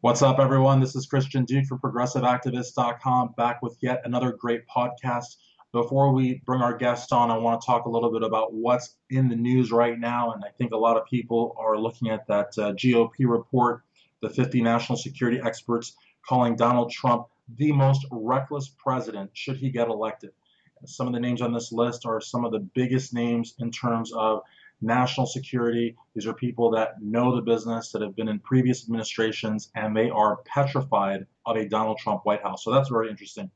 What's up, everyone? This is Christian Duke from ProgressiveActivist.com, back with yet another great podcast. Before we bring our guest on, I want to talk a little bit about what's in the news right now. And I think a lot of people are looking at that GOP report, the 50 national security experts calling Donald Trump the most reckless president should he get elected. Some of the names on this list are some of the biggest names in terms of national security. These are people that know the business, that have been in previous administrations, and they are petrified of a Donald Trump White House. So that's very interesting.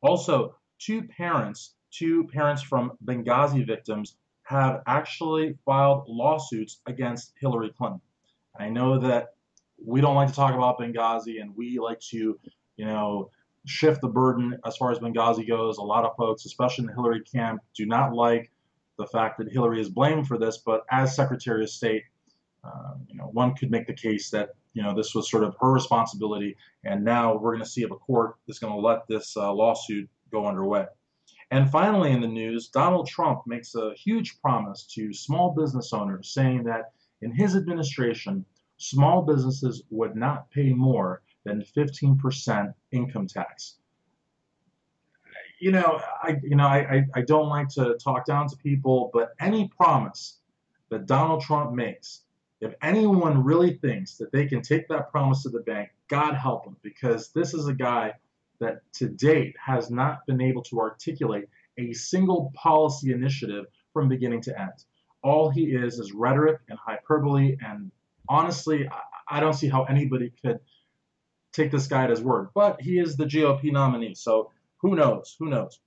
Also, two parents from Benghazi victims have actually filed lawsuits against Hillary Clinton. I know that we don't like to talk about Benghazi, and we like to, shift the burden as far as Benghazi goes. A lot of folks, especially in the Hillary camp, do not like the fact that Hillary is blamed for this. But as Secretary of State, one could make the case that this was sort of her responsibility, and now we're going to see if a court is going to let this lawsuit go underway. And finally, in the news, Donald Trump makes a huge promise to small business owners, saying that in his administration, small businesses would not pay more than 15% income tax. I don't like to talk down to people, but any promise that Donald Trump makes, if anyone really thinks that they can take that promise to the bank, God help them, because this is a guy that to date has not been able to articulate a single policy initiative from beginning to end. All he is rhetoric and hyperbole, and honestly, I don't see how anybody could take this guy at his word. But he is the GOP nominee, so who knows? Who knows?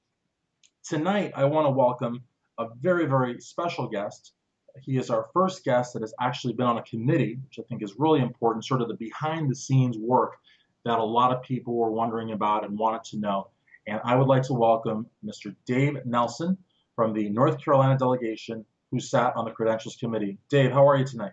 Tonight, I want to welcome a very, very special guest. He is our first guest that has actually been on a committee, which I think is really important, sort of the behind-the-scenes work that a lot of people were wondering about and wanted to know. And I would like to welcome Mr. Dave Nelson from the North Carolina delegation, who sat on the Credentials Committee. Dave, how are you tonight?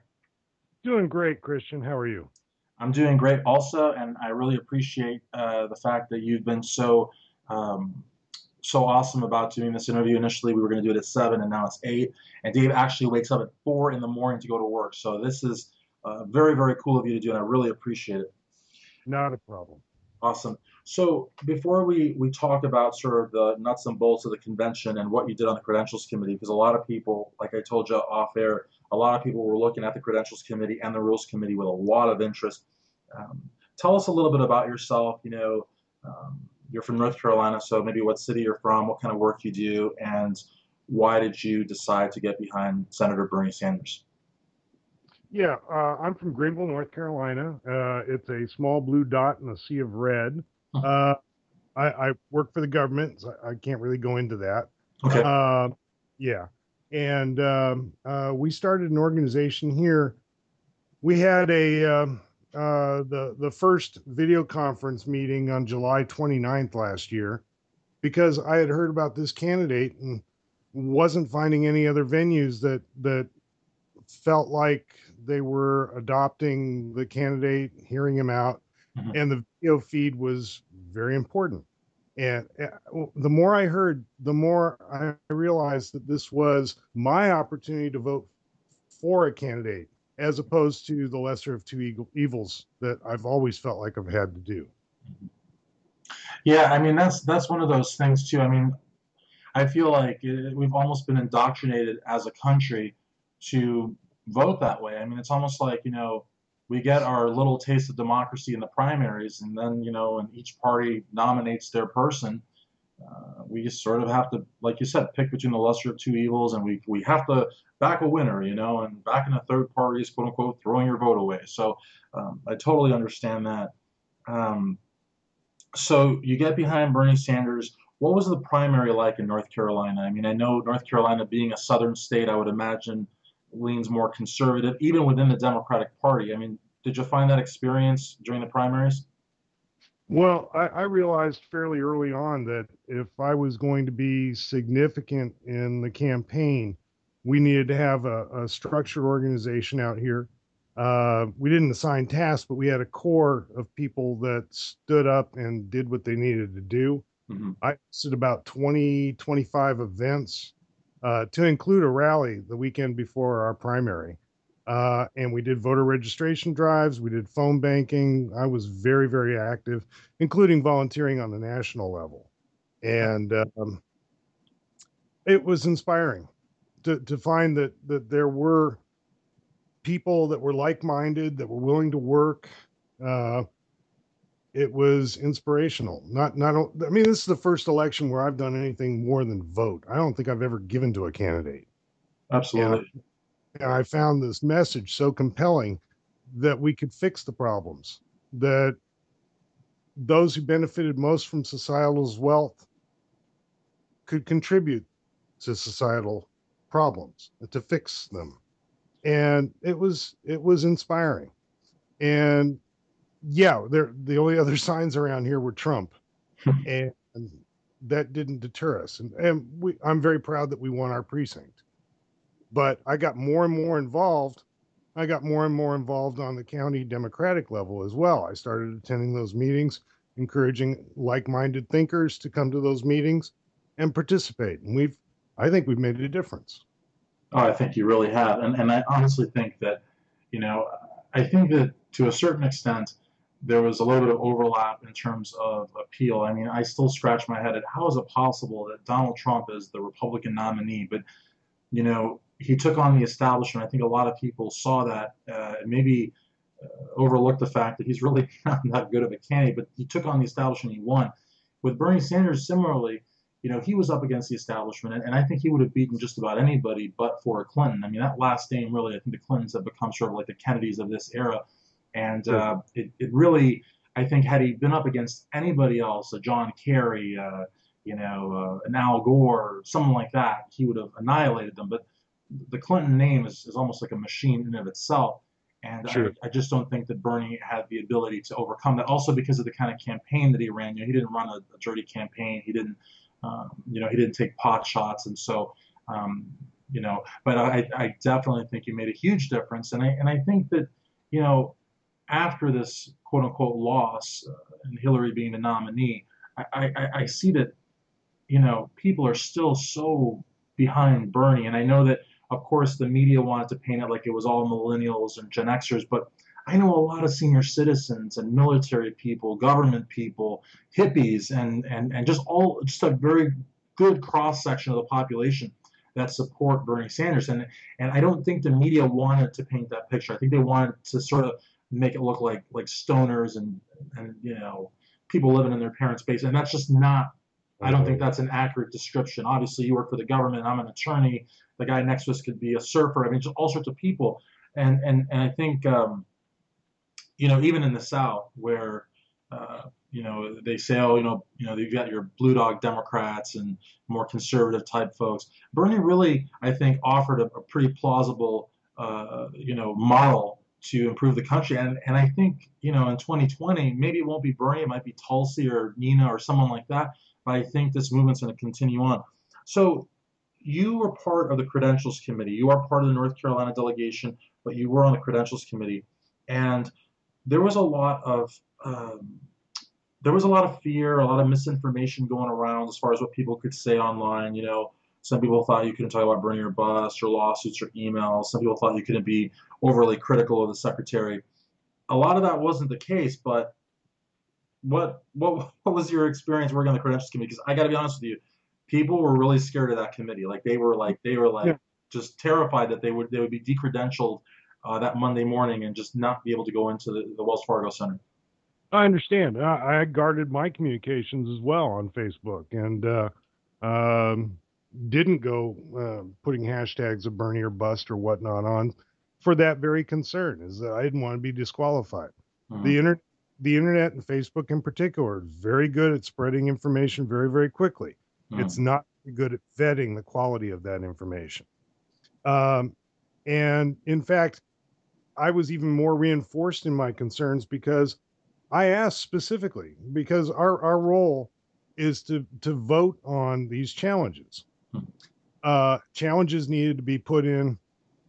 Doing great, Christian. How are you? I'm doing great also, and I really appreciate the fact that you've been so awesome about doing this interview. Initially, we were going to do it at 7, and now it's 8. And Dave actually wakes up at 4 in the morning to go to work. So this is very, very cool of you to do, and I really appreciate it. Not a problem. Awesome. So before we talk about sort of the nuts and bolts of the convention and what you did on the Credentials Committee, because a lot of people, like I told you off air, a lot of people were looking at the Credentials Committee and the Rules Committee with a lot of interest. Tell us a little bit about yourself. You're from North Carolina, so maybe what city you're from, what kind of work you do, and why did you decide to get behind Senator Bernie Sanders? Yeah, I'm from Greenville, North Carolina. It's a small blue dot in a sea of red. I work for the government, so I can't really go into that. Okay. Yeah, and we started an organization here. We had the first video conference meeting on July 29th last year, because I had heard about this candidate and wasn't finding any other venues that felt like they were adopting the candidate, hearing him out, and the video feed was very important. And the more I heard, the more I realized that this was my opportunity to vote for a candidate, as opposed to the lesser of two evils that I've always felt like I've had to do. Yeah, I mean, that's one of those things too. I mean, I feel like we've almost been indoctrinated as a country to vote that way. I mean, it's almost like, we get our little taste of democracy in the primaries, and then, and each party nominates their person. We just sort of have to, like you said, pick between the lesser of two evils, and we have to back a winner, and backing a third party is, quote unquote, throwing your vote away. So I totally understand that. So you get behind Bernie Sanders. What was the primary like in North Carolina? I mean, I know North Carolina being a southern state, I would imagine leans more conservative, even within the Democratic Party. I mean, did you find that experience during the primaries? Well, I realized fairly early on that if I was going to be significant in the campaign, we needed to have a structured organization out here. We didn't assign tasks, but we had a core of people that stood up and did what they needed to do. I hosted about 20, 25 events to include a rally the weekend before our primary. And we did voter registration drives. We did phone banking. I was very, very active, including volunteering on the national level. And it was inspiring to find that there were people that were like-minded, that were willing to work. Uh, it was inspirational. I mean, this is the first election where I've done anything more than vote. I don't think I've ever given to a candidate. And I, Absolutely. and I found this message so compelling that we could fix the problems, that those who benefited most from societal wealth could contribute to societal problems and to fix them. And it was inspiring. And yeah, the only other signs around here were Trump, and that didn't deter us. And I'm very proud that we won our precinct. But I got more and more involved. I got more and more involved on the county Democratic level as well. I started attending those meetings, encouraging like-minded thinkers to come to those meetings and participate. And I think we've made a difference. Oh, I think you really have. And I honestly think that, you know, I think that to a certain extent, there was a little bit of overlap in terms of appeal. I mean, I still scratch my head at how is it possible that Donald Trump is the Republican nominee, but, he took on the establishment. I think a lot of people saw that, and maybe overlooked the fact that he's really not that good of a candidate, but he took on the establishment, he won. With Bernie Sanders, similarly, he was up against the establishment, and I think he would have beaten just about anybody but for Clinton. I mean, that last name really, I think the Clintons have become sort of like the Kennedys of this era, and Sure. it really, I think, had he been up against anybody else, a John Kerry, an Al Gore, someone like that, he would have annihilated them. But the Clinton name is almost like a machine in and of itself. And I, Sure. I just don't think that Bernie had the ability to overcome that. Also because of the kind of campaign that he ran. He didn't run a dirty campaign. He didn't take pot shots. And so, um, but I definitely think he made a huge difference. And I think that, you know, after this quote unquote loss and Hillary being the nominee, I see that people are still so behind Bernie. And I know that, of course, the media wanted to paint it like it was all millennials and Gen Xers, but I know a lot of senior citizens and military people, government people, hippies, and just a very good cross section of the population that support Bernie Sanders. And I don't think the media wanted to paint that picture. I think they wanted to sort of make it look like stoners and people living in their parents' basement. And that's just not. I don't think Oh, that's an accurate description. Obviously, you work for the government. I'm an attorney. The guy next to us could be a surfer. I mean, just all sorts of people. And I think even in the South, where they say, oh, you've got your blue dog Democrats and more conservative type folks. Bernie really, I think, offered a pretty plausible, model to improve the country. And I think, in 2020, maybe it won't be Bernie, it might be Tulsi or Nina or someone like that. But I think this movement's going to continue on. So you were part of the credentials committee. You are part of the North Carolina delegation, but you were on the credentials committee. And there was a lot of um, there was a lot of fear, a lot of misinformation going around as far as what people could say online. Some people thought you couldn't talk about Bernie or bust or lawsuits or emails. Some people thought you couldn't be overly critical of the secretary. A lot of that wasn't the case, but what was your experience working on the credentials committee? Because I got to be honest with you, people were really scared of that committee. Like they were like yeah, just terrified that they would be decredentialed that Monday morning and just not be able to go into the Wells Fargo Center. I understand. I guarded my communications as well on Facebook, and um, didn't go putting hashtags of Bernie or bust or whatnot on for that very concern, is that I didn't want to be disqualified. Mm-hmm. The inter the internet and Facebook in particular are very good at spreading information very, very quickly. It's Mm-hmm. not very good at vetting the quality of that information. Um, and in fact, I was even more reinforced in my concerns because I asked specifically, because our role is to vote on these challenges. Challenges needed to be put in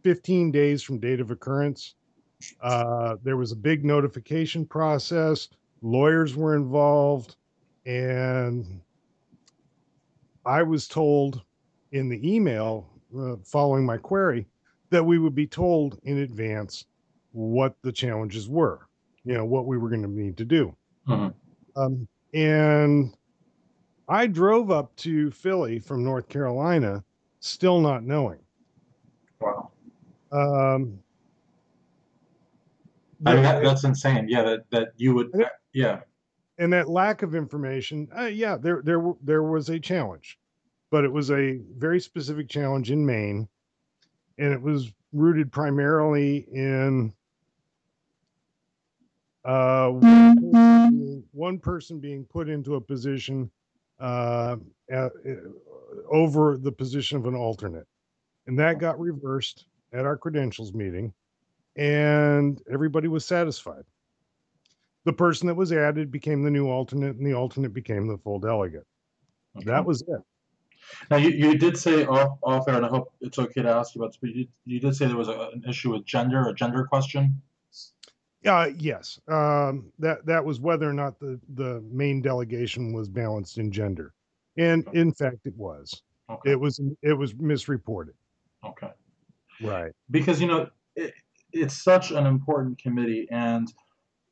15 days from date of occurrence. There was a big notification process. Lawyers were involved, and I was told in the email following my query that we would be told in advance what the challenges were, what we were going to need to do. Mhm. And I drove up to Philly from North Carolina, still not knowing. Wow. Um, I mean, the, that's insane. Yeah, that you would, yeah. and that lack of information, yeah, there was a challenge, but it was a very specific challenge in Maine, and it was rooted primarily in one person being put into a position uh, uh, over the position of an alternate. And that got reversed at our credentials meeting, and everybody was satisfied. The person that was added became the new alternate, and the alternate became the full delegate. That Okay. was it. Now you did say off air, and I hope it's okay to ask you about this, but you did say there was an issue with gender, a gender question. Yes, that was whether or not the main delegation was balanced in gender, and Okay. in fact, it was. Okay. It was misreported. Okay. Right. Because it's such an important committee, and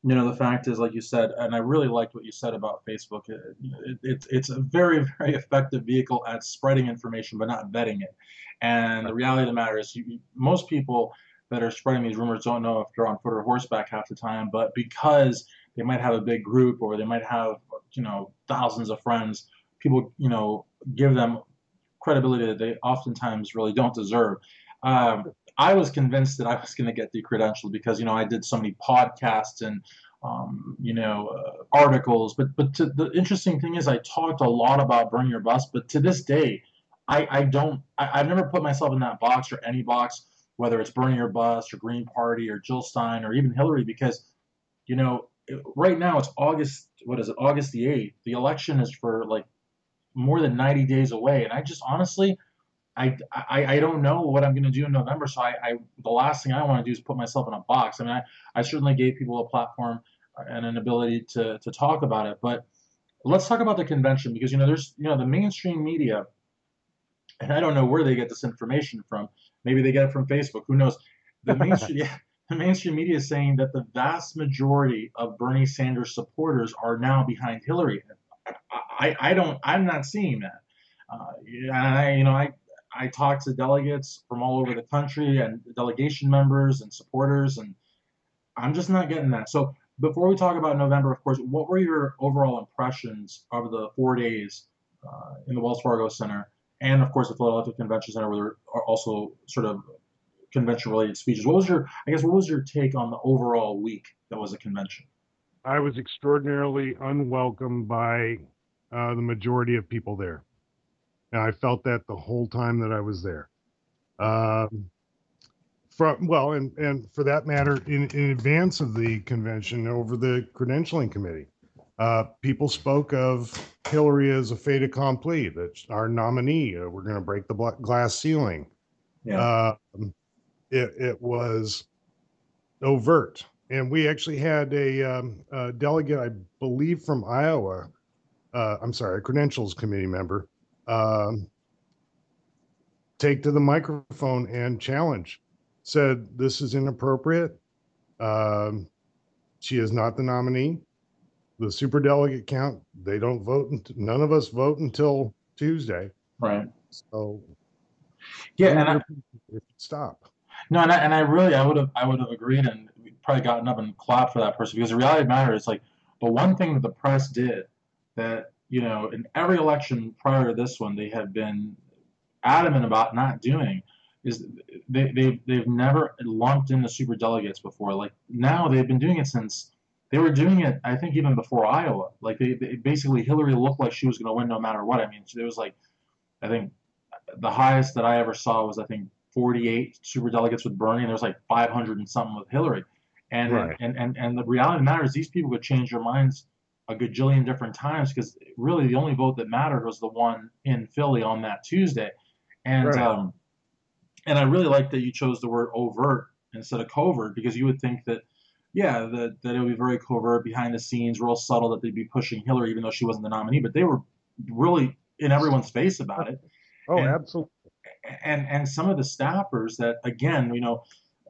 the fact is, like you said, and I really liked what you said about Facebook. It's a very, very effective vehicle at spreading information, but not vetting it. And the reality of the matter is, most people that are spreading these rumors don't know if they're on foot or horseback half the time, but because they might have a big group or they might have, thousands of friends, people, give them credibility that they oftentimes really don't deserve. I was convinced that I was going to get decredentialed because I did so many podcasts and articles. But the interesting thing is, I talked a lot about burn your bus, but to this day, I don't. I've never put myself in that box or any box, whether it's burn your bus or Green Party or Jill Stein or even Hillary, because right now it's August. What is it? August the 8th. The election is for like more than 90 days away, and I just honestly I don't know what I'm going to do in November. So the last thing I want to do is put myself in a box. I mean, I certainly gave people a platform and an ability to talk about it. But let's talk about the convention because there's the mainstream media, and I don't know where they get this information from. Maybe they get it from Facebook. Who knows? The mainstream yeah, the mainstream media is saying that the vast majority of Bernie Sanders supporters are now behind Hillary. I'm not seeing that. And I talked to delegates from all over the country and delegation members and supporters, and I'm just not getting that. So before we talk about November, of course, what were your overall impressions of the 4 days in the Wells Fargo Center, and of course the Philadelphia Convention Center, where there are also sort of convention-related speeches? What was your take on the overall week that was a convention? I was extraordinarily unwelcome by the majority of people there, and I felt that the whole time that I was there. Um, and for that matter, in advance of the convention, over the credentialing committee, people spoke of Hillary as a fait accompli, that's our nominee. We're going to break the glass ceiling. Yeah. Uh, it was overt. And we actually had a delegate, I believe, from Iowa. I'm sorry, a credentials committee member, um, take to the microphone and challenge, said this is inappropriate. Um, she is not the nominee. The super delegate count, they don't vote. None of us vote until Tuesday. Right. So Yeah, some of and your people stop. no, and I would have agreed and probably gotten up and clapped for that person because the reality of the matter is like the one thing that the press did that in every election prior to this one they have been adamant about not doing is they've never lumped in the super delegates before. Like now they've been doing it since they were doing it. I think even before Iowa. Like they basically Hillary looked like she was going to win no matter what. I mean, there was like I think the highest that I ever saw was I think 48 super delegates with Bernie, and there was like 500 and something with Hillary. And Right. and the reality of the matter is these people could change their minds a gajillion different times because really the only vote that mattered was the one in Philly on that Tuesday. And Right. and I really like that you chose the word overt instead of covert because you would think that yeah that it would be very covert behind the scenes, real subtle that they'd be pushing Hillary even though she wasn't the nominee, but they were really in everyone's face about it. Oh, And absolutely. and some of the staffers that, again,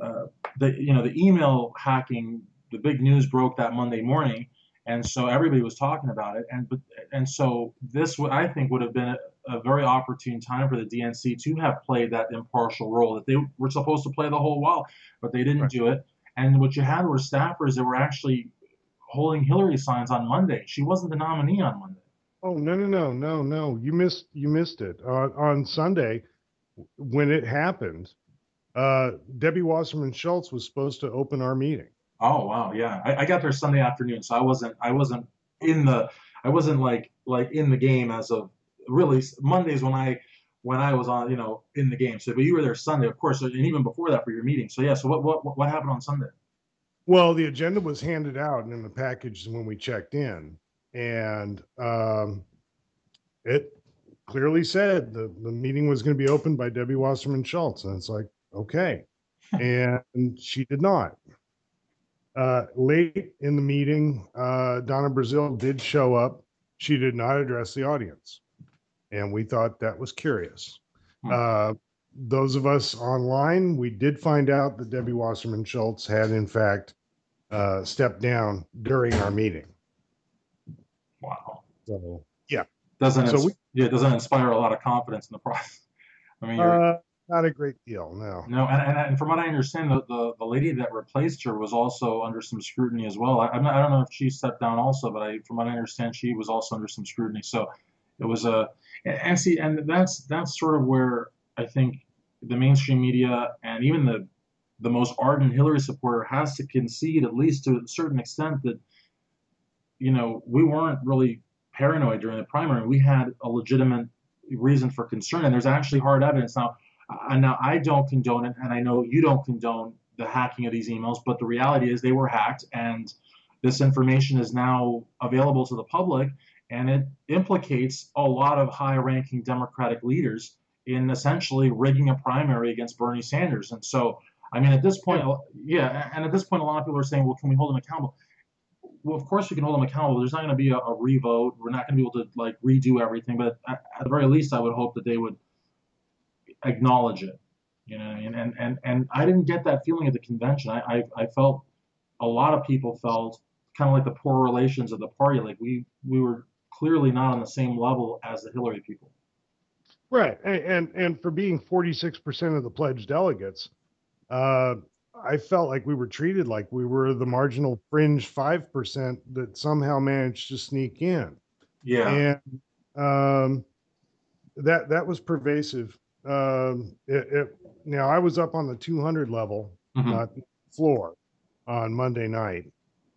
uh, the email hacking, the big news broke that Monday morning, and so everybody was talking about it, and so this I think would have been a very opportune time for the DNC to have played that impartial role that they were supposed to play the whole while, but they didn't Right. do it. And what you had were staffers that were actually holding Hillary signs on Monday. She wasn't the nominee on Monday. Oh, no, no, no, no, no. You missed it. On Sunday, when it happened, Debbie Wasserman Schultz was supposed to open our meeting. Oh wow, yeah. I got there Sunday afternoon, so I wasn't in the I wasn't like in the game as of really Mondays when I was on in the game. So but you were there Sunday, of course, and even before that for your meeting. So yeah. So what happened on Sunday? Well, the agenda was handed out in the package when we checked in, and it clearly said the meeting was going to be opened by Debbie Wasserman Schultz. And it's like, okay. And she did not. Late in the meeting, Donna Brazil did show up. She did not address the audience. And we thought that was curious. Hmm. Uh, those of us online, we did find out that Debbie Wasserman Schultz had, in fact, stepped down during our meeting. Wow. So, yeah. Doesn't So, yeah, it doesn't inspire a lot of confidence in the process. I mean, you're not a great deal, no. no, and from what I understand, the lady that replaced her was also under some scrutiny as well. I don't know if she stepped down also, but from what I understand, she was also under some scrutiny. So it was a and see, and that's sort of where I think the mainstream media and even the most ardent Hillary supporter has to concede, at least to a certain extent, that we weren't really paranoid during the primary. We had a legitimate reason for concern, and there's actually hard evidence now. Now I don't condone it, and I know you don't condone the hacking of these emails, but the reality is they were hacked, and this information is now available to the public, and it implicates a lot of high-ranking Democratic leaders in essentially rigging a primary against Bernie Sanders. And so, I mean, at this Yeah. point, yeah, and at this point, a lot of people are saying, well, can we hold them accountable? Well, of course we can hold them accountable. There's not going to be a revote. We're not going to be able to like redo everything, but at the very least, I would hope that they would acknowledge it. And I didn't get that feeling at the convention. I felt a lot of people felt kind of like the poor relations of the party. Like we were clearly not on the same level as the Hillary people. Right. And for being 46% of the pledged delegates, uh, I felt like we were treated like we were the marginal fringe 5% that somehow managed to sneak in. Yeah. And um, that was pervasive. Now I was up on the 200 level, Hmm. not floor, on Monday night.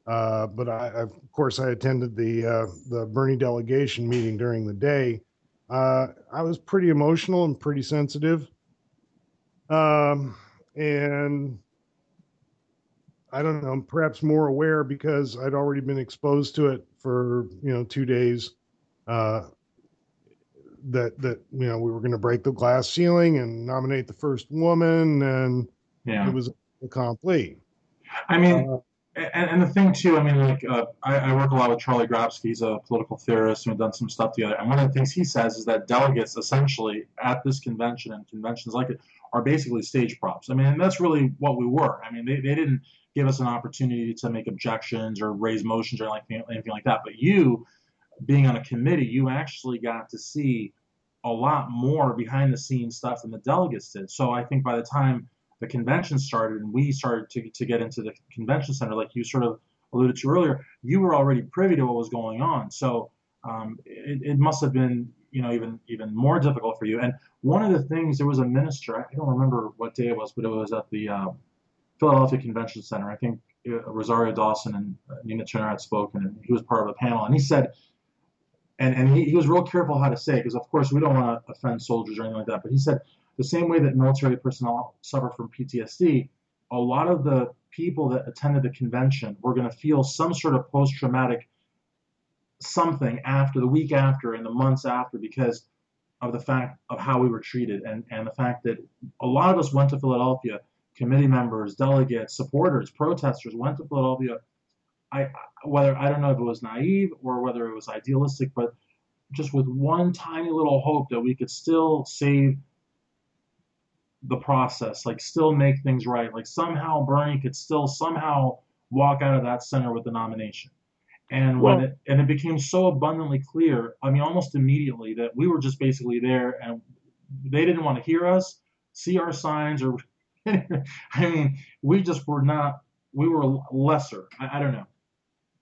But of course, I attended the Bernie delegation meeting during the day. I was pretty emotional and pretty sensitive, um, and I don't know, perhaps more aware because I'd already been exposed to it for 2 days. Uh, that we were going to break the glass ceiling and nominate the first woman, and it Yeah. was accompli. I mean, Uh, and the thing too, I mean, like I work a lot with Charlie Grabsky. He's a political theorist, and we've done some stuff together. And one of the things he says is that delegates, essentially, at this convention and conventions like it, are basically stage props. I mean, and that's really what we were. I mean, they didn't give us an opportunity to make objections or raise motions or anything like that. But you, being on a committee, you actually got to see a lot more behind the scenes stuff than the delegates did. So I think by the time the convention started and we started to get into the convention center, like you sort of alluded to earlier, you were already privy to what was going on. So it must have been, even more difficult for you. And one of the things, there was a minister, I don't remember what day it was, but it was at the Philadelphia Convention Center. I think Rosario Dawson and Nina Turner had spoken, and he was part of a panel. And he said, and he was real careful how to say it, because of course we don't want to offend soldiers or anything like that. But he said the same way that military personnel suffer from PTSD, a lot of the people that attended the convention were going to feel some sort of post-traumatic something after the week after and the months after because of the fact of how we were treated and the fact that a lot of us went to Philadelphia, committee members, delegates, supporters, protesters went to Philadelphia. I whether I don't know if it was naive or whether it was idealistic, but just with one tiny little hope that we could still save the process, like still make things right. Like somehow Bernie could still somehow walk out of that center with the nomination. And Well, it became so abundantly clear, I mean, almost immediately that we were just basically there, and they didn't want to hear us, see our signs, or I mean, we just were not. We were lesser. I don't know.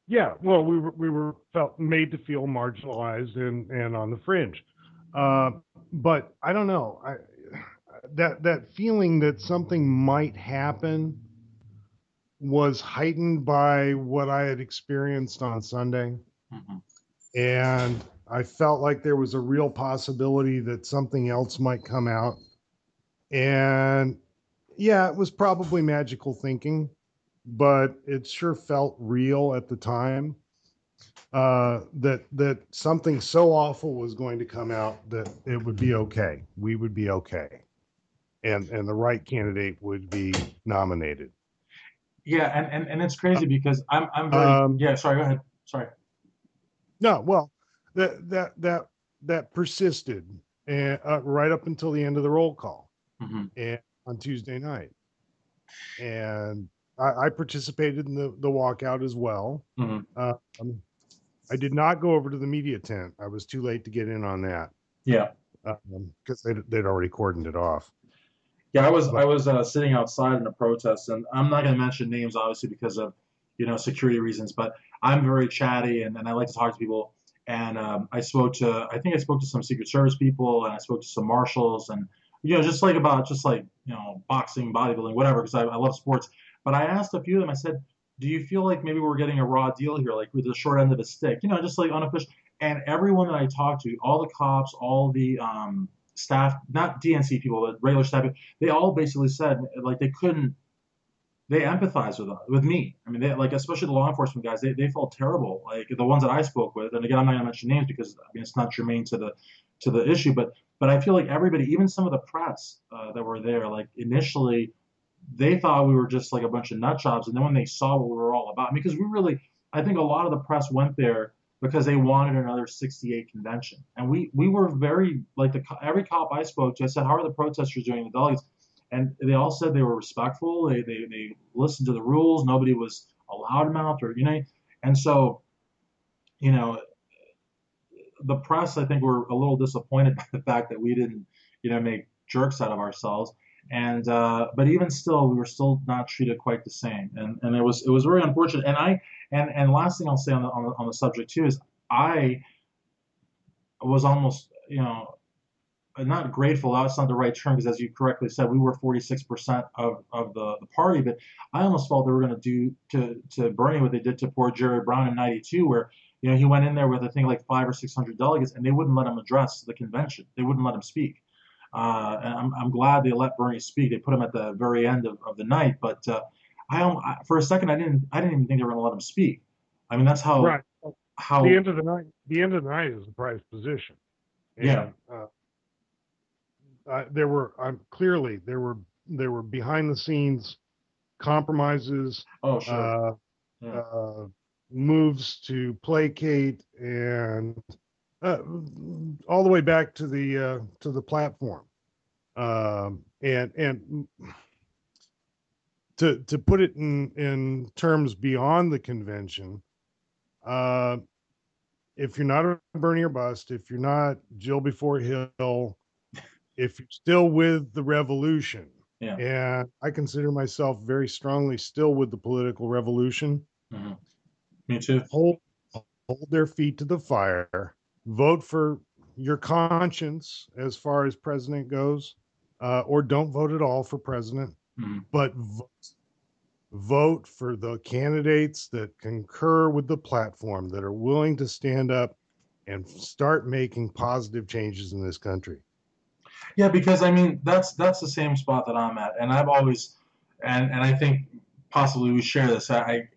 yeah, well, we were felt made to feel marginalized and on the fringe. Uh, but I don't know. That feeling that something might happen was heightened by what I had experienced on Sunday. Hmm. And I felt like there was a real possibility that something else might come out. And yeah, it was probably magical thinking, but it sure felt real at the time. That something so awful was going to come out that it would be okay. We would be okay, and the right candidate would be nominated. Yeah, and it's crazy because I'm very Um, yeah. Sorry, go ahead. Sorry. no, well, that persisted, and right up until the end of the roll call, Hmm. and on Tuesday night, and I participated in the walkout as well. Hmm. Um, I did not go over to the media tent. I was too late to get in on that Yeah. because they'd already cordoned it off. Yeah, I But was sitting outside in a protest, and I'm not going to mention names, obviously, because of security reasons. But I'm very chatty, and I like to talk to people. And I think I spoke to some Secret Service people, and I spoke to some marshals, and just like about just like boxing, bodybuilding, whatever, because I love sports. But I asked a few of them. I said, "Do you feel like maybe we're getting a raw deal here, like with the short end of the stick? Just like unofficial." And everyone that I talked to, all the cops, all the staff, not DNC people, but regular staff, they all basically said like they couldn't. They empathize with me. I mean, they like especially the law enforcement guys. They felt terrible. Like the ones that I spoke with, and again, I'm not going to mention names because I mean it's not germane to the issue. But I feel like everybody, even some of the press that were there, like initially they thought we were just like a bunch of nut jobs, and then when they saw what we were all about, because we really, I think a lot of the press went there because they wanted another 68 convention, and we were very like every cop I spoke to, I said, how are the protesters doing, the delegates, and they all said they were respectful, they listened to the rules, nobody was a loudmouth or and so you know the press, I think, were a little disappointed by the fact that we didn't, make jerks out of ourselves. And but even still, we were still not treated quite the same, and it was very unfortunate. And last thing I'll say on the subject too is I was almost not grateful. That's not the right term because, as you correctly said, we were 46% of the party. But I almost felt they were going to do to Bernie what they did to poor Jerry Brown in '92, where he went in there with I think like 500 or 600 delegates, and they wouldn't let him address the convention. They wouldn't let him speak. And I'm glad they let Bernie speak. They put him at the very end of the night. But for a second, I didn't even think they were going to let him speak. I mean, that's right, the how end of the night, the end of the night is the prize position, yeah. and there were clearly there were behind the scenes compromises, Oh, sure. uh, Yeah. uh, moves to placate, and uh, all the way back to the platform. And to put it in terms beyond the convention, uh, if you're not a Bernie or bust, if you're not Jill before Hill, if you're still with the revolution, Yeah. and I consider myself very strongly still with the political revolution, Hmm. Me too. hold hold their feet to the fire, vote for your conscience as far as president goes, or don't vote at all for president, Hmm. but vote for the candidates that concur with the platform, that are willing to stand up and start making positive changes in this country. Yeah, because I mean that's the same spot that I'm at, and I've always, and I think possibly we share this. I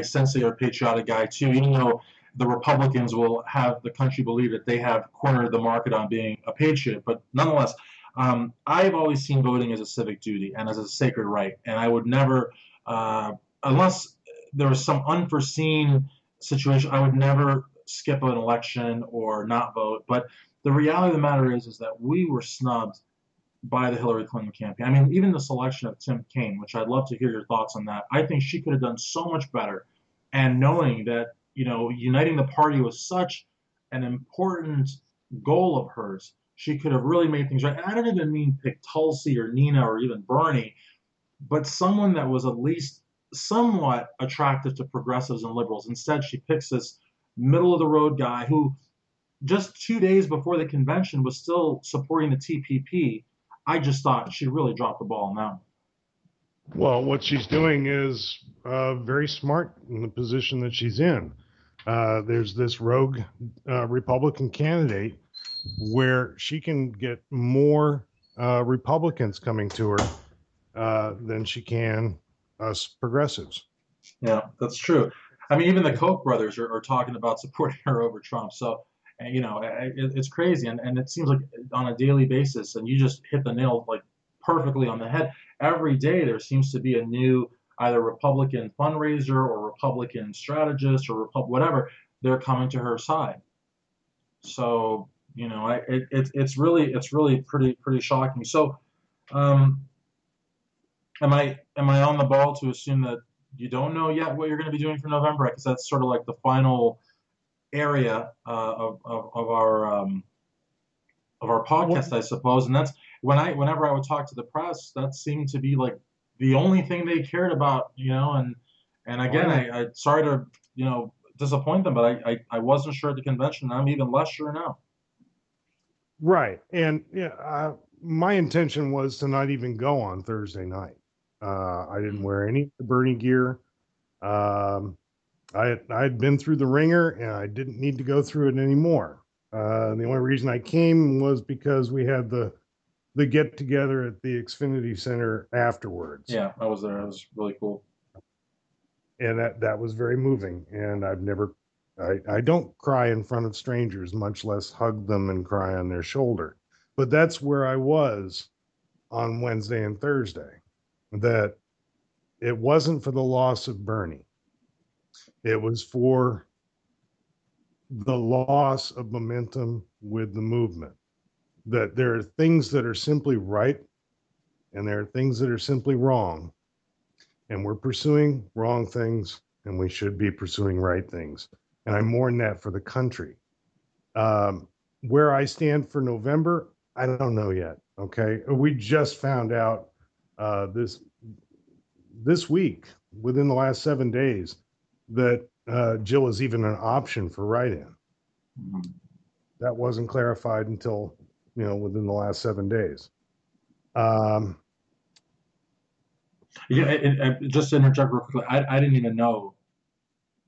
sense that you're a patriotic guy too, even though the Republicans will have the country believe that they have cornered the market on being a patriot, but nonetheless, I've always seen voting as a civic duty and as a sacred right, and I would never, uh, unless there was some unforeseen situation, I would never skip an election or not vote. But the reality of the matter is that we were snubbed by the Hillary Clinton campaign. I mean, even the selection of Tim Kaine, which I'd love to hear your thoughts on that. I think she could have done so much better. And knowing that, uniting the party was such an important goal of hers, she could have really made things right. And I don't even mean pick Tulsi or Nina or even Bernie, but someone that was at least somewhat attractive to progressives and liberals. Instead, she picks this middle of the road guy who just 2 days before the convention was still supporting the TPP. I just thought she really dropped the ball on that. Well, what she's doing is very smart in the position that she's in. There's this rogue Republican candidate where she can get more Republicans coming to her than she can us progressives. Yeah, that's true. I mean, even the Koch brothers are talking about supporting her over Trump. So, it's crazy, and it seems like on a daily basis. And you just hit the nail like perfectly on the head. Every day there seems to be a new either Republican fundraiser or Republican strategist or whatever. They're coming to her side. So, it's really pretty shocking. So, um, am I on the ball to assume that you don't know yet what you're going to be doing for November? Because that's sort of like the final area of our Well, podcast, I suppose. And that's whenever I would talk to the press, that seemed to be like the only thing they cared about, and oh, I again, know. I sorry to disappoint them, but I wasn't sure at the convention. And I'm even less sure now. Right. And yeah, my intention was to not even go on Thursday night. I didn't Mm. wear any Bernie gear. Um, I'd been through the ringer and I didn't need to go through it anymore. The only reason I came was because we had the get together at the Xfinity Center afterwards, Yeah, I was there. It was really cool. and that was very moving. And I don't cry in front of strangers, much less hug them and cry on their shoulder. But that's where I was on Wednesday and Thursday. That it wasn't for the loss of Bernie; it was for the loss of momentum with the movement. That there are things that are simply right and there are things that are simply wrong. And we're pursuing wrong things and we should be pursuing right things. And I mourn that for the country. Um, where I stand for November, I don't know yet. Okay. We just found out this week, within the last 7 days, that Jill is even an option for write-in. Mhm. That wasn't clarified until within the last 7 days. Um, Yeah, just to interject real quickly, I didn't even know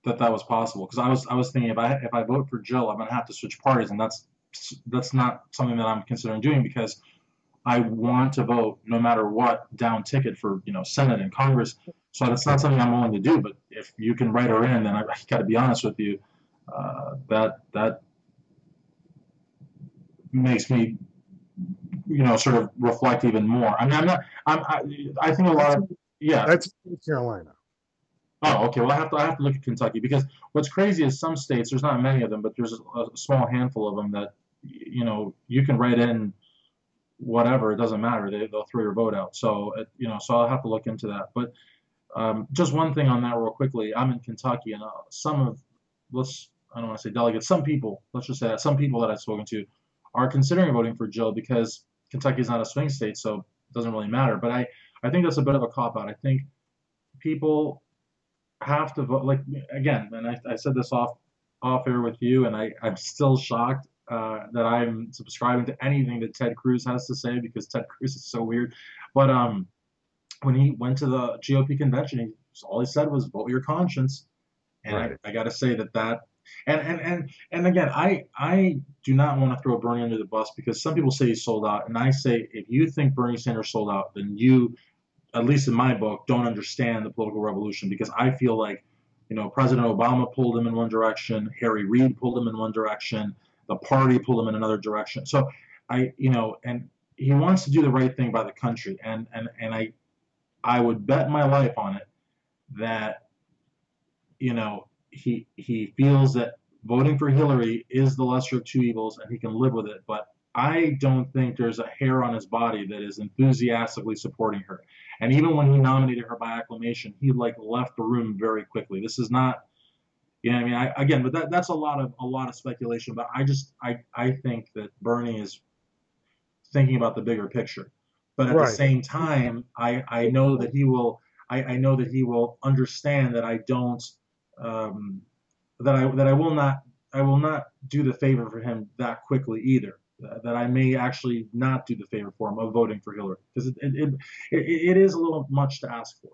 that was possible because I was thinking if I vote for Jill, I'm gonna have to switch parties, and that's not something that I'm considering doing because I want to vote no matter what down ticket for Senate and Congress. So that's not something I'm willing to do. But if you can write her in, then I got to be honest with you, that makes me sort of reflect even more. I mean, I'm not. I think a lot that's of yeah. that's North Carolina. Oh, okay. Well, I have to look at Kentucky because what's crazy is some states. There's not many of them, but there's a small handful of them that you can write in whatever. It doesn't matter. They'll throw your vote out. So so I'll have to look into that. But just one thing on that real quickly. I'm in Kentucky, and some of let's I don't want to say delegates. Some people, let's just say that some people that I've spoken to are considering voting for Jill because Kentucky is not a swing state, so it doesn't really matter. But I think that's a bit of a cop out. I think people have to vote. Like again, and I said this off air with you, and I'm still shocked that I'm subscribing to anything that Ted Cruz has to say because Ted Cruz is so weird. But when he went to the GOP convention, all he said was vote your conscience, and I, Right. I got to say that and again, I do not want to throw Bernie under the bus because some people say he's sold out, and I say if you think Bernie Sanders sold out, then you at least in my book, don't understand the political revolution because I feel like, President Obama pulled him in one direction, Harry Reid pulled him in one direction, the party pulled him in another direction. So and he wants to do the right thing by the country, and I would bet my life on it that he feels that voting for Hillary is the lesser of two evils and he can live with it, but I don't think there's a hair on his body that is enthusiastically supporting her. And even when he nominated her by acclamation, he like left the room very quickly. This is not, you know, what I mean, again, but that's a lot of speculation. But I think that Bernie is thinking about the bigger picture. But at the Right. same time, I know that he will I know that he will understand that I don't um, that I will not do the favor for him that quickly either. That I may actually not do the favor for him of voting for Hillary because it is a little much to ask for.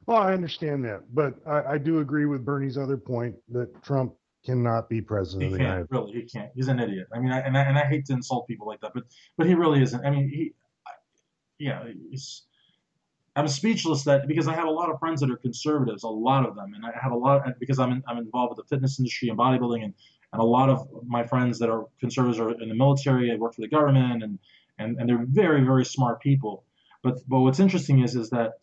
Well, I understand that, but I do agree with Bernie's other point that Trump cannot be president He of the can't United States. really. He can't. He's an idiot. I mean, and I hate to insult people like that, but he really isn't. I mean, yeah, he's I'm speechless that because I have a lot of friends that are conservatives, a lot of them, and I have a lot because I'm involved with the fitness industry and bodybuilding, and a lot of my friends that are conservatives are in the military. I work for the government, and they're very very smart people. But what's interesting is that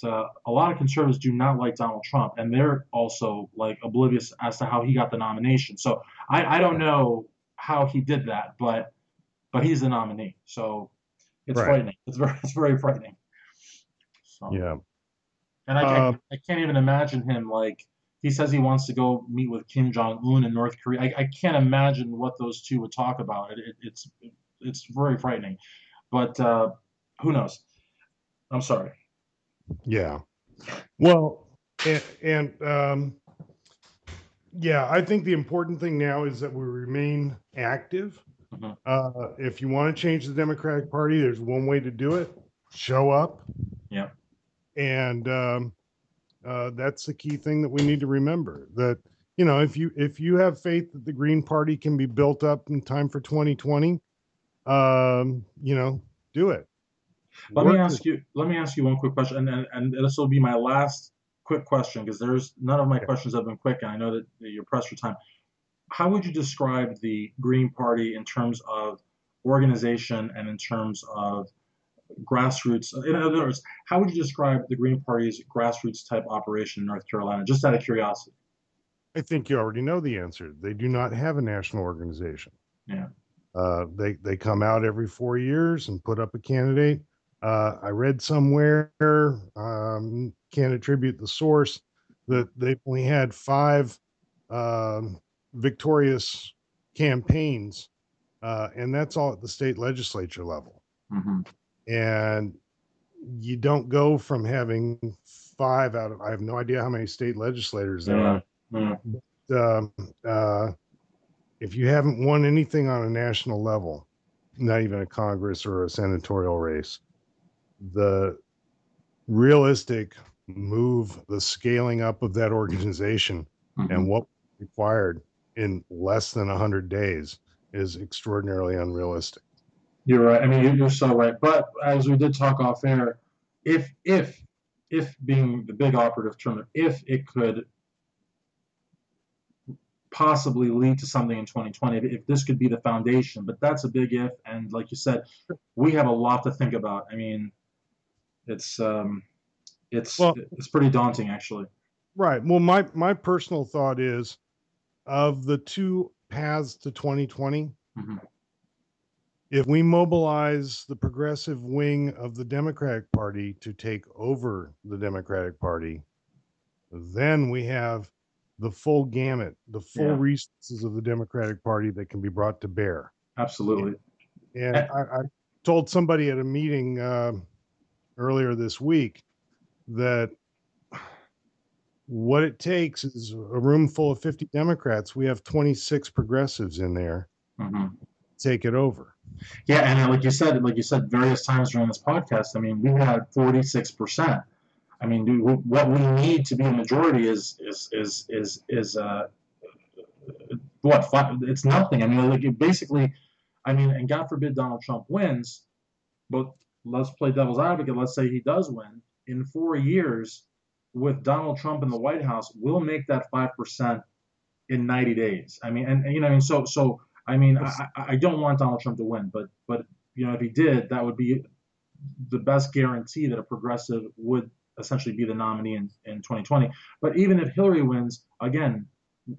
a lot of conservatives do not like Donald Trump, and they're also like oblivious as to how he got the nomination. So I don't know how he did that, but he's the nominee. So it's Right. frightening. It's very frightening. So. Yeah. And Um, I can't even imagine him like he says he wants to go meet with Kim Jong Un in North Korea. I can't imagine what those two would talk about. It's very frightening. But who knows? I'm sorry. yeah. Well, and yeah, I think the important thing now is that we remain active. Hmm. If you want to change the Democratic Party, there's one way to do it: show up, Yeah. and that's the key thing that we need to remember. That if you have faith that the Green Party can be built up in time for 2020, do it. Work this. Let me ask you one quick question, and this will be my last quick question because there's none of my questions have been quick, and I know that you're pressed for time. How would you describe the Green Party in terms of organization and in terms of grassroots? In other words, how would you describe the Green Party's grassroots type operation in North Carolina? Just out of curiosity. I think you already know the answer. They do not have a national organization. Yeah. They come out every 4 years and put up a candidate. I read somewhere, can't attribute the source, that they've only had five victorious campaigns, and that's all at the state legislature level. Hmm. And you don't go from having five out of, I have no idea how many state legislators there Yeah. are. Yeah. But, if you haven't won anything on a national level, not even a Congress or a senatorial race, the realistic move, the scaling up of that organization Hmm. and what required in less than 100 days is extraordinarily unrealistic. You're right. I mean, you're so right. But as we did talk off air, if if if being the big operative term, if it could possibly lead to something in 2020, if this could be the foundation, but that's a big if. And like you said, we have a lot to think about. I mean, it's um, Well, it's pretty daunting actually. right. Well, my personal thought is, of the two paths to 2020, Hmm. if we mobilize the progressive wing of the Democratic Party to take over the Democratic Party, then we have the full gamut, the full Yeah, resources of the Democratic Party that can be brought to bear. absolutely. And Eh, I told somebody at a meeting earlier this week that what it takes is a room full of 50 Democrats. We have 26 progressives in there. mhm. Take it over. Yeah, and like you said various times during this podcast. I mean, we had 46%. I mean, what we need to be a majority is what five, it's nothing. I mean, like basically, I mean, and God forbid Donald Trump wins, but let's play devil's advocate. Let's say he does win in 4 years with Donald Trump in the White House. We'll make that 5% in 90 days. I mean, and you know, I mean, so I mean, I don't want Donald Trump to win, but you know, if he did, that would be the best guarantee that a progressive would essentially be the nominee in 2020. But even if Hillary wins, again,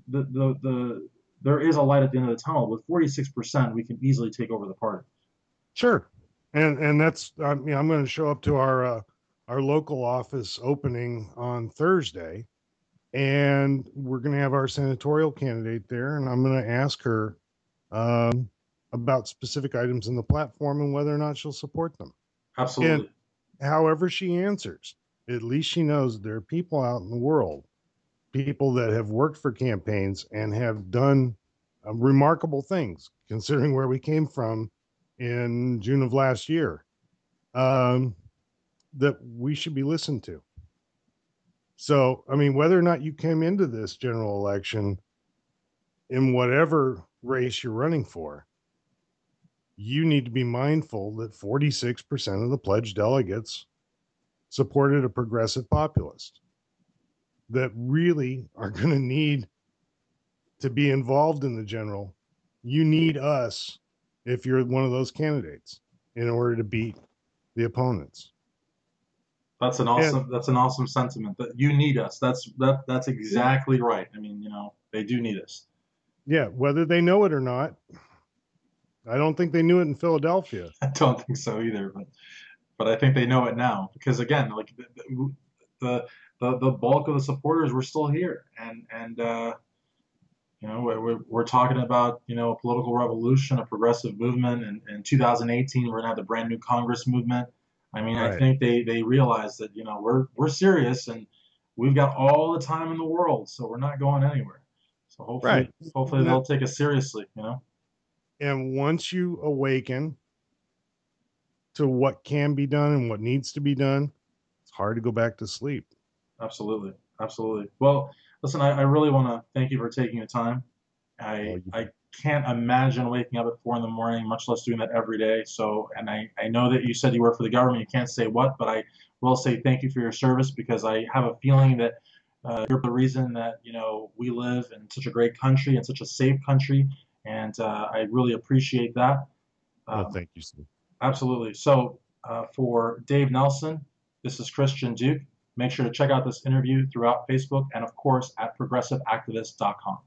the the the there is a light at the end of the tunnel. With 46%, we can easily take over the party. Sure. And that's, I mean, I'm going to show up to our local office opening on Thursday, and we're going to have our senatorial candidate there, and I'm going to ask her about specific items in the platform and whether or not she'll support them. And Absolutely. however she answers, at least she knows there are people out in the world, people that have worked for campaigns and have done remarkable things considering where we came from in June of last year, um, that we should be listened to. So, I mean, whether or not you came into this general election in whatever race you're running for, you need to be mindful that 46% of the pledged delegates supported a progressive populist that really are going to need to be involved in the general. You need us if you're one of those candidates in order to beat the opponents. And That's an awesome sentiment. That you need us. That's exactly right. I mean, they do need us. yeah, whether they know it or not, I don't think they knew it in Philadelphia. I don't think so either, but I think they know it now because again, like the the bulk of the supporters were still here, and we're talking about a political revolution, a progressive movement, and in 2018 we're gonna have the brand new Congress movement. I mean, I Right. think they realize that we're serious and we've got all the time in the world, so we're not going anywhere. So Right. hopefully they'll take us seriously. And once you awaken to what can be done and what needs to be done, it's hard to go back to sleep. Absolutely, absolutely. Well, listen, I really want to thank you for taking the time. Oh, I can't imagine waking up at 4 in the morning, much less doing that every day. So, and I know that you said you work for the government. You can't say what, but I will say thank you for your service because I have a feeling that you're the reason that we live in such a great country and such a safe country, and I really appreciate that. well, Um, thank you, Steve. Absolutely. So, for Dave Nelson, this is Christian Duke. Make sure to check out this interview throughout Facebook and, of course, at progressiveactivist.com.